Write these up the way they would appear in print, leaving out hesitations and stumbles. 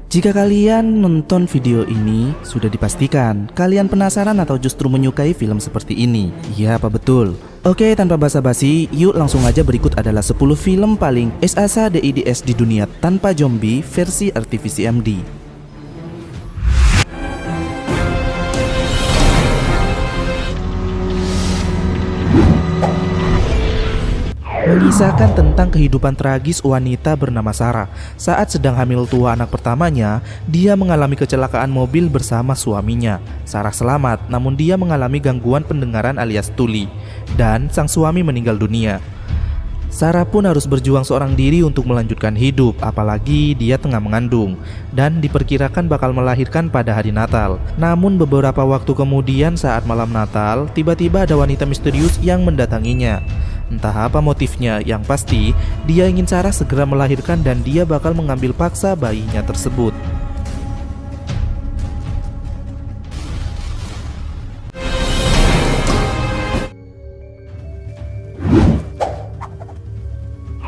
Jika kalian nonton video ini, sudah dipastikan kalian penasaran atau justru menyukai film seperti ini. Iya apa betul? Oke, tanpa basa-basi, yuk langsung aja. Berikut adalah 10 film paling SASADIDS di dunia tanpa zombie versi RTVCMD. Mengisahkan tentang kehidupan tragis wanita bernama Sarah. Saat sedang hamil tua anak pertamanya, dia mengalami kecelakaan mobil bersama suaminya. Sarah selamat, namun dia mengalami gangguan pendengaran alias tuli, dan sang suami meninggal dunia. Sarah pun harus berjuang seorang diri untuk melanjutkan hidup, apalagi dia tengah mengandung dan diperkirakan bakal melahirkan pada hari Natal. Namun beberapa waktu kemudian saat malam Natal, tiba-tiba ada wanita misterius yang mendatanginya. Entah apa motifnya, yang pasti dia ingin Sarah segera melahirkan dan dia bakal mengambil paksa bayinya tersebut.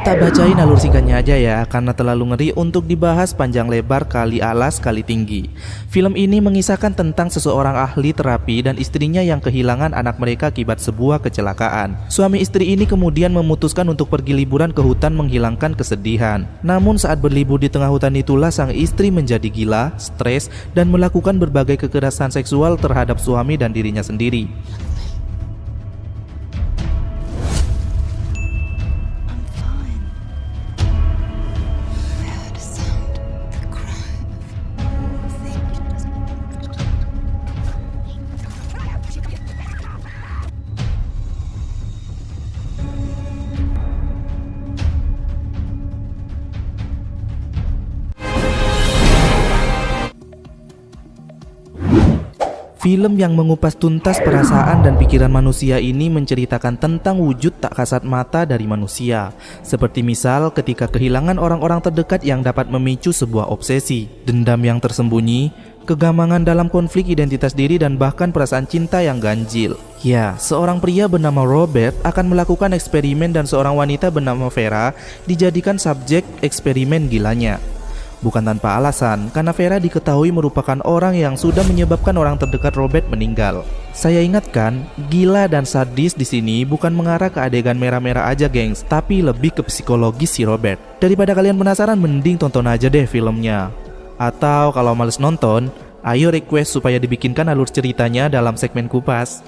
Tak bacain alur singkatnya aja ya, karena terlalu ngeri untuk dibahas panjang lebar kali alas kali tinggi. Film ini mengisahkan tentang seseorang ahli terapi dan istrinya yang kehilangan anak mereka akibat sebuah kecelakaan. Suami istri ini kemudian memutuskan untuk pergi liburan ke hutan menghilangkan kesedihan. Namun saat berlibur di tengah hutan itulah sang istri menjadi gila, stres, dan melakukan berbagai kekerasan seksual terhadap suami dan dirinya sendiri. Film yang mengupas tuntas perasaan dan pikiran manusia ini menceritakan tentang wujud tak kasat mata dari manusia. Seperti misal ketika kehilangan orang-orang terdekat yang dapat memicu sebuah obsesi, dendam yang tersembunyi, kegamangan dalam konflik identitas diri, dan bahkan perasaan cinta yang ganjil. Ya, seorang pria bernama Robert akan melakukan eksperimen dan seorang wanita bernama Vera dijadikan subjek eksperimen gilanya. Bukan tanpa alasan, karena Vera diketahui merupakan orang yang sudah menyebabkan orang terdekat Robert meninggal. Saya ingatkan, gila dan sadis di sini bukan mengarah ke adegan merah-merah aja gengs, tapi lebih ke psikologis si Robert. Daripada kalian penasaran, mending tonton aja deh filmnya. Atau kalau males nonton, ayo request supaya dibikinkan alur ceritanya dalam segmen kupas.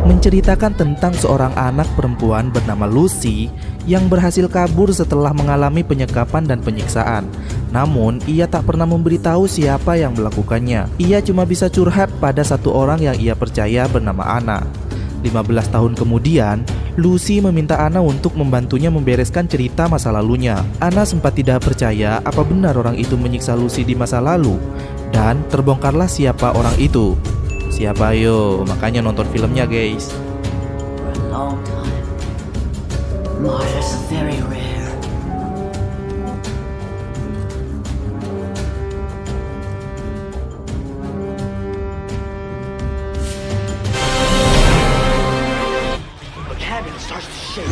Menceritakan tentang seorang anak perempuan bernama Lucy yang berhasil kabur setelah mengalami penyekapan dan penyiksaan. Namun, ia tak pernah memberitahu siapa yang melakukannya. Ia cuma bisa curhat pada satu orang yang ia percaya bernama Anna. 15 tahun kemudian, Lucy meminta Anna untuk membantunya membereskan cerita masa lalunya. Anna sempat tidak percaya apa benar orang itu menyiksa Lucy di masa lalu, dan terbongkarlah siapa orang itu. Siapa yo? Makanya nonton filmnya guys. The cabin starts to shake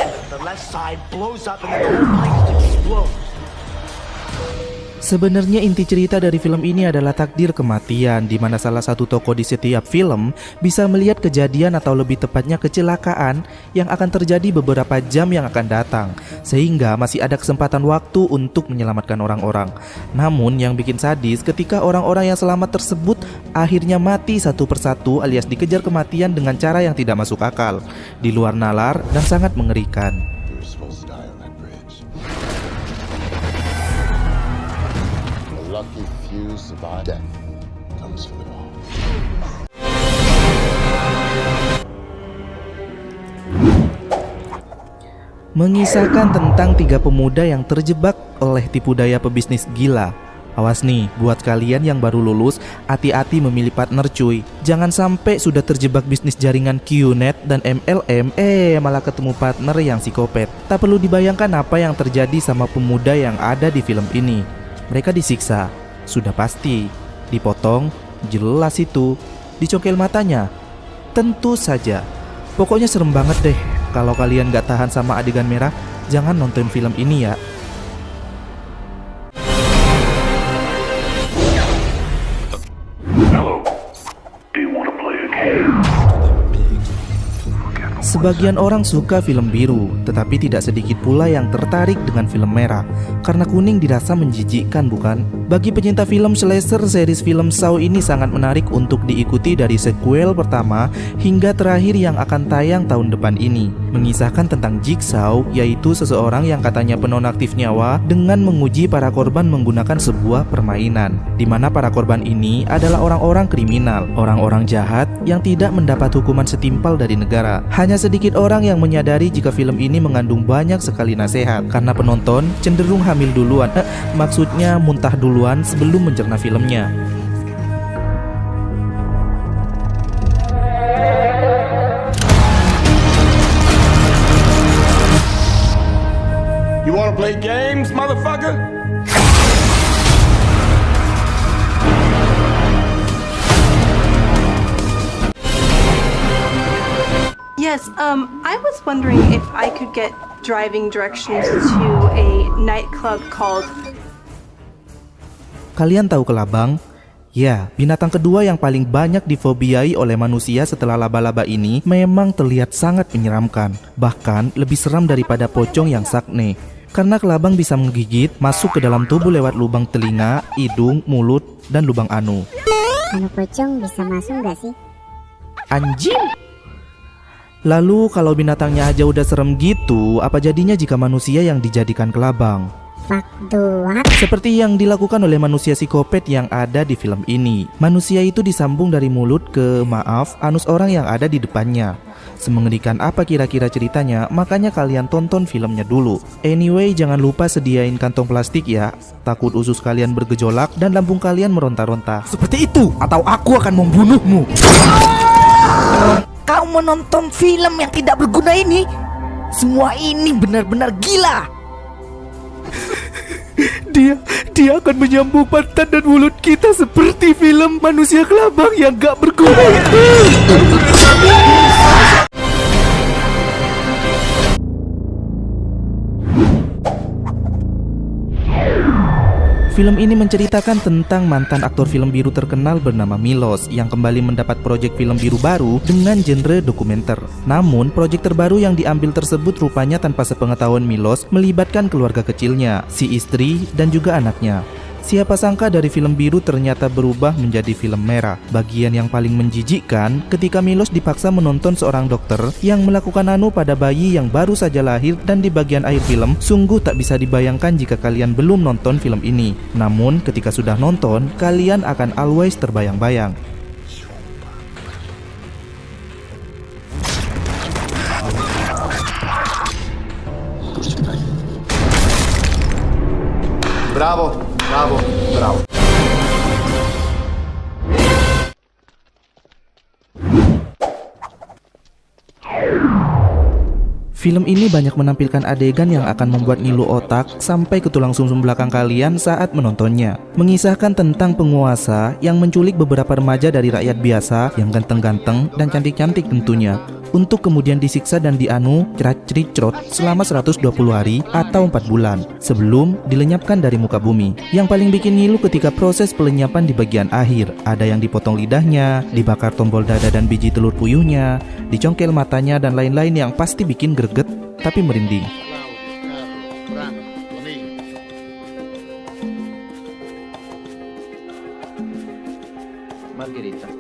and the left side blows up and then the whole place explodes. Sebenarnya inti cerita dari film ini adalah takdir kematian, di mana salah satu tokoh di setiap film bisa melihat kejadian atau lebih tepatnya kecelakaan yang akan terjadi beberapa jam yang akan datang, sehingga masih ada kesempatan waktu untuk menyelamatkan orang-orang. Namun yang bikin sadis ketika orang-orang yang selamat tersebut akhirnya mati satu persatu alias dikejar kematian dengan cara yang tidak masuk akal, di luar nalar dan sangat mengerikan. Lucky few survive. Death comes for them all. Mengisahkan tentang 3 pemuda yang terjebak oleh tipu daya pebisnis gila. Awas nih, buat kalian yang baru lulus, hati-hati memilih partner cuy. Jangan sampai sudah terjebak bisnis jaringan QNet dan MLM, malah ketemu partner yang psikopat. Tak perlu dibayangkan apa yang terjadi sama pemuda yang ada di film ini. Mereka disiksa, sudah pasti, dipotong, jelas itu, dicongkel matanya, Tentu saja. Pokoknya serem banget deh. Kalau kalian gak tahan sama adegan merah, jangan nonton film ini ya. Sebagian orang suka film biru, tetapi tidak sedikit pula yang tertarik dengan film merah. Karena kuning dirasa menjijikkan, bukan? Bagi pecinta film slasher, series film Saw ini sangat menarik untuk diikuti dari sequel pertama hingga terakhir yang akan tayang tahun depan ini. Mengisahkan tentang Jigsaw, yaitu seseorang yang katanya penonaktif nyawa dengan menguji para korban menggunakan sebuah permainan, di mana para korban ini adalah orang-orang kriminal, orang-orang jahat yang tidak mendapat hukuman setimpal dari negara. Hanya sedikit orang yang menyadari jika film ini mengandung banyak sekali nasihat, karena penonton cenderung hamil duluan, maksudnya muntah duluan sebelum mencerna filmnya. You wanna play games, motherfucker? Yes, I was wondering if I could get driving directions to a nightclub called... Kalian tahu kelabang? Ya, binatang kedua yang paling banyak difobiai oleh manusia setelah laba-laba ini memang terlihat sangat menyeramkan. Bahkan lebih seram daripada pocong yang sakne. Karena kelabang bisa menggigit, masuk ke dalam tubuh lewat lubang telinga, hidung, mulut, dan lubang anu. Kalau pocong bisa masuk nggak sih? Anjing! Lalu kalau binatangnya aja udah serem gitu, apa jadinya jika manusia yang dijadikan kelabang? Fuck the what? Seperti yang dilakukan oleh manusia psikopat yang ada di film ini. Manusia itu disambung dari mulut ke, anus orang yang ada di depannya. Semengerikan apa kira-kira ceritanya, makanya kalian tonton filmnya dulu. Anyway, jangan lupa sediain kantong plastik ya. Takut usus kalian bergejolak dan lambung kalian meronta-ronta. Seperti itu, atau aku akan membunuhmu. Kau menonton film yang tidak berguna ini? Semua ini benar-benar gila. Dia akan menyambung pantat dan mulut kita seperti film manusia kelabang yang gak berguna itu. Film ini menceritakan tentang mantan aktor film biru terkenal bernama Milos yang kembali mendapat proyek film biru baru dengan genre dokumenter. Namun, proyek terbaru yang diambil tersebut rupanya tanpa sepengetahuan Milos melibatkan keluarga kecilnya, si istri, dan juga anaknya. Siapa sangka dari film biru ternyata berubah menjadi film merah. Bagian yang paling menjijikkan ketika Milos dipaksa menonton seorang dokter yang melakukan nano pada bayi yang baru saja lahir, dan di bagian akhir film sungguh tak bisa dibayangkan jika kalian belum nonton film ini. Namun ketika sudah nonton, kalian akan always terbayang-bayang. Bravo, bravo, bravo. Film ini banyak menampilkan adegan yang akan membuat ngilu otak sampai ke tulang sumsum belakang kalian saat menontonnya. Mengisahkan tentang penguasa yang menculik beberapa remaja dari rakyat biasa yang ganteng-ganteng dan cantik-cantik tentunya, untuk kemudian disiksa dan dianu cerat-cericrot selama 120 hari atau 4 bulan sebelum dilenyapkan dari muka bumi. Yang paling bikin ngilu ketika proses pelenyapan di bagian akhir. Ada yang dipotong lidahnya, dibakar tombol dada dan biji telur puyuhnya, dicongkel matanya, dan lain-lain yang pasti bikin greget tapi merinding. Margherita.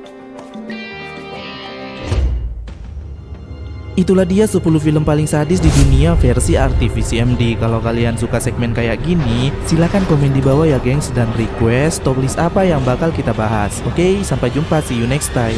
Itulah dia 10 film paling sadis di dunia versi RTVCMD. Kalau kalian suka segmen kayak gini, silahkan komen di bawah ya gengs, dan request top list apa yang bakal kita bahas. Oke, sampai jumpa, see you next time.